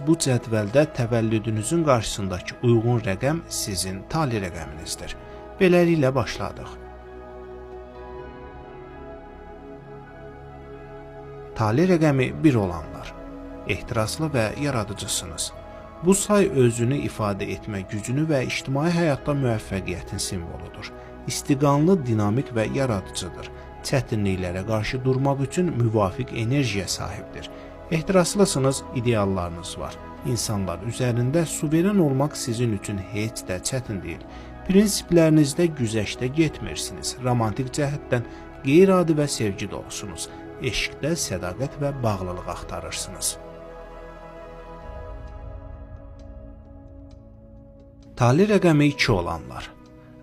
bu cədvəldə təvəllüdünüzün qarşısındakı uyğun rəqəm sizin tali rəqəminizdir. Beləliklə başladıq. Tali rəqəmi 1 olanlar. Ehtiraslı və yaradıcısınız. Bu say özünü ifadə etmə gücünü və ictimai həyatda müvəffəqiyyətin simvoludur. İstiqanlı, dinamik və yaradıcıdır. Çətinliklərə qarşı durmaq üçün müvafiq enerjiyə sahibdir. Ehtiraslısınız, ideallarınız var. İnsanlar üzərində suveren olmaq sizin üçün heç də çətin deyil. Prinsiplərinizdə güzəştə getmirsiniz. Romantik cəhətdən qeyri-adi və sevgi dolusunuz. Eşqdə sədaqət və bağlılıq axtarırsınız. Tali rəqəmi 2 olanlar.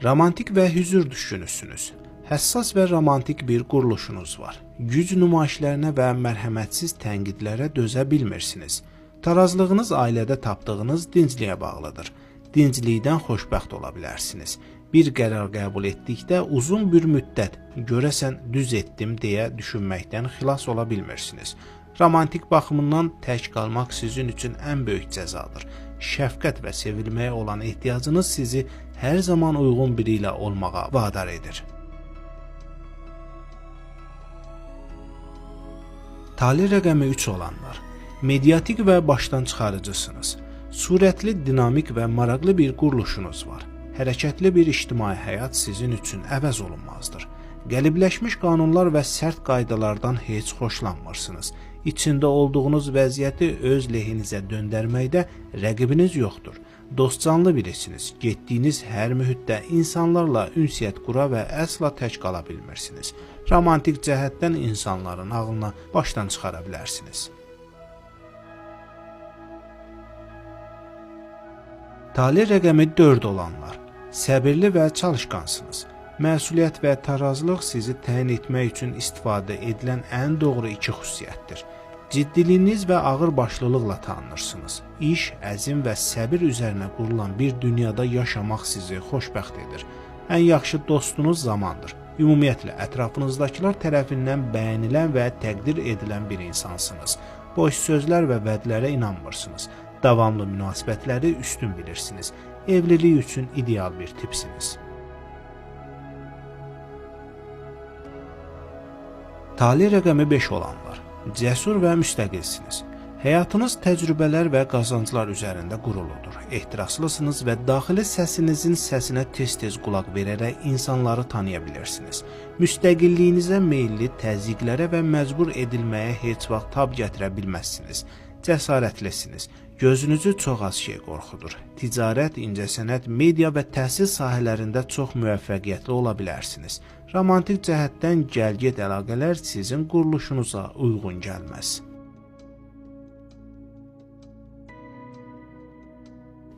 Romantik və hüzur düşünürsünüz. Həssas və romantik bir quruluşunuz var. Güc nümayişlərinə və mərhəmətsiz tənqidlərə dözə bilmirsiniz. Tarazlığınız ailədə tapdığınız dincliyə bağlıdır. Dinclikdən xoşbəxt ola bilərsiniz. Bir qərar qəbul etdikdə uzun bir müddət görəsən düz etdim deyə düşünməkdən xilas ola bilmirsiniz. Romantik baxımından tək qalmaq sizin üçün ən böyük cəzadır. Şəfqət və sevilməyə olan ehtiyacınız sizi hər zaman uyğun biri ilə olmağa vadar edir. Tali rəqəmi 3 olanlar. Mediatik və başdan çıxarıcısınız. Surətli, dinamik və maraqlı bir quruluşunuz var. Hərəkətli bir ictimai həyat sizin üçün əvəz olunmazdır. Qəlibləşmiş qanunlar və sərt qaydalardan heç xoşlanmırsınız. İçində olduğunuz vəziyyəti öz lehinizə döndərməkdə rəqibiniz yoxdur. Dostcanlı birisiniz. Getdiyiniz hər mühitdə insanlarla ünsiyyət qura və əsla tək qala bilmirsiniz. Romantik cəhətdən insanların ağlına başdan çıxara bilərsiniz. Tali rəqəmi 4 olanlar. Səbirli və çalışqansınız. Məsuliyyət və tarazlıq sizi təyin etmək üçün istifadə edilən ən doğru iki xüsusiyyətdir. Ciddiliyiniz və ağırbaşlılıqla tanınırsınız. İş, əzm və səbir üzərinə qurulan bir dünyada yaşamaq sizi xoşbəxt edir. Ən yaxşı dostunuz zamandır. Ümumiyyətlə, ətrafınızdakılar tərəfindən bəyənilən və təqdir edilən bir insansınız. Boş sözlər və vədlərə inanmırsınız. Davamlı münasibətləri üstün bilirsiniz. Evlilik üçün ideal bir tipsiniz. Tali rəqəmi 5 olanlar. Cəsur və müstəqilsiniz. Həyatınız təcrübələr və qazanclar üzərində quruludur. Ehtiraslısınız və daxili səsinizin səsinə tez-tez qulaq verərək insanları tanıya bilirsiniz. Müstəqilliyinizə meyilli, təzyiqlərə və məcbur edilməyə heç vaxt tab gətirə bilməzsiniz. Cəsarətlisiniz. Gözünüzü çox az şey qorxudur. Ticarət, incəsənət, media və təhsil sahələrində çox müvəffəqiyyətli ola bilərsiniz. Romantik cəhətdən gəlged əlaqələr sizin quruluşunuza uyğun gəlməz.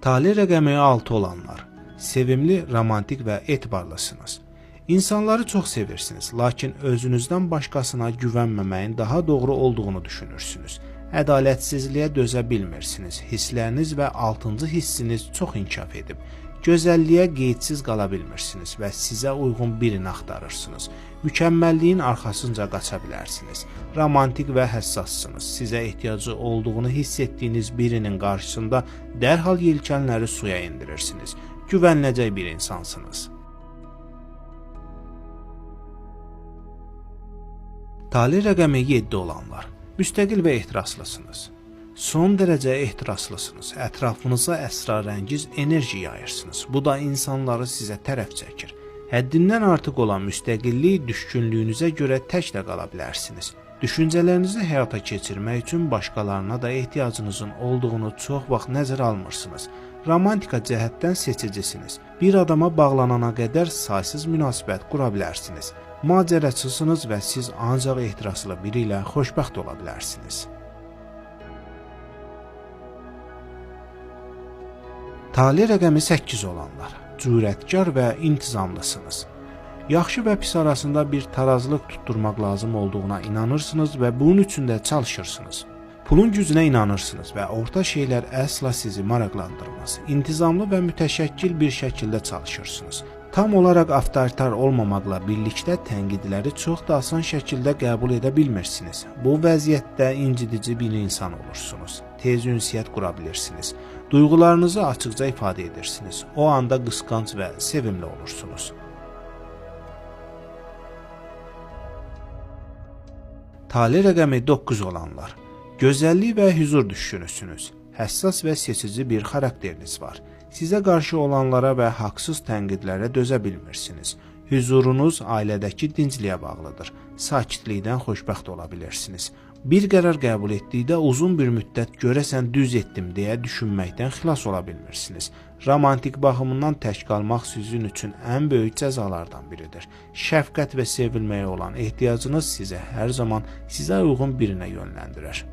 Tali rəqəmi 6 olanlar. Sevimli, romantik və etibarlısınız. İnsanları çox sevirsiniz, lakin özünüzdən başqasına güvənməməyin daha doğru olduğunu düşünürsünüz. Ədalətsizliyə dözə bilmirsiniz. Hissləriniz və 6-cı hissiniz çox inkişaf edib. Gözəlliyə qeydsiz qala bilmirsiniz və sizə uyğun birini axtarırsınız. Mükəmməlliyin arxasınca qaça bilərsiniz. Romantik və həssassınız. Sizə ehtiyacı olduğunu hiss etdiyiniz birinin qarşısında dərhal yelkənləri suya indirirsiniz. Güvəniləcək bir insansınız. Tali rəqəmi 7 olanlar. Müstəqil və ehtiraslısınız. Son dərəcə ehtiraslısınız. Ətrafınıza əsrarəngiz enerji yayırsınız. Bu da insanları sizə tərəf çəkir. Həddindən artıq olan müstəqillik düşkünlüyünüzə görə tək də qala bilərsiniz. Düşüncələrinizi həyata keçirmək üçün başqalarına da ehtiyacınızın olduğunu çox vaxt nəzərə almırsınız. Romantika cəhətdən seçicisiniz. Bir adama bağlanana qədər saysız münasibət qura bilərsiniz. Macəraçısınız və siz ancaq ehtiraslı biri ilə xoşbəxt ola bilərsiniz. Tali rəqəmi 8 olanlar. Cürətkar və intizamlısınız. Yaxşı və pis arasında bir tarazlıq tutturmaq lazım olduğuna inanırsınız və bunun üçün də çalışırsınız. Pulun gücünə inanırsınız və orta şeylər əsla sizi maraqlandırmaz. İntizamlı və mütəşəkkil bir şəkildə çalışırsınız. Tam olaraq avtoritar olmamaqla birlikdə tənqidləri çox da asan şəkildə qəbul edə bilmirsiniz. Bu vəziyyətdə incidici bir insan olursunuz. tez ünsiyyət qura bilirsiniz. Duyğularınızı açıqca ifadə edirsiniz. O anda qısqanc və sevimli olursunuz. Tale rəqəmi 9 olanlar. Gözəllik və hüzur düşkünüsünüz. Həssas və seçici bir xarakteriniz var. Sizə qarşı olanlara və haqsız tənqidlərə dözə bilmirsiniz. Hüzurunuz ailədəki dincliyə bağlıdır. Sakitlikdən xoşbəxt ola bilirsiniz. Bir qərar qəbul etdikdə uzun bir müddət görəsən düz etdim deyə düşünməkdən xilas ola bilmirsiniz. Romantik baxımından tək qalmaq sizin üçün ən böyük cəzalardan biridir. Şəfqət və sevilməyə olan ehtiyacınız sizə hər zaman sizə uyğun birinə yönləndirir.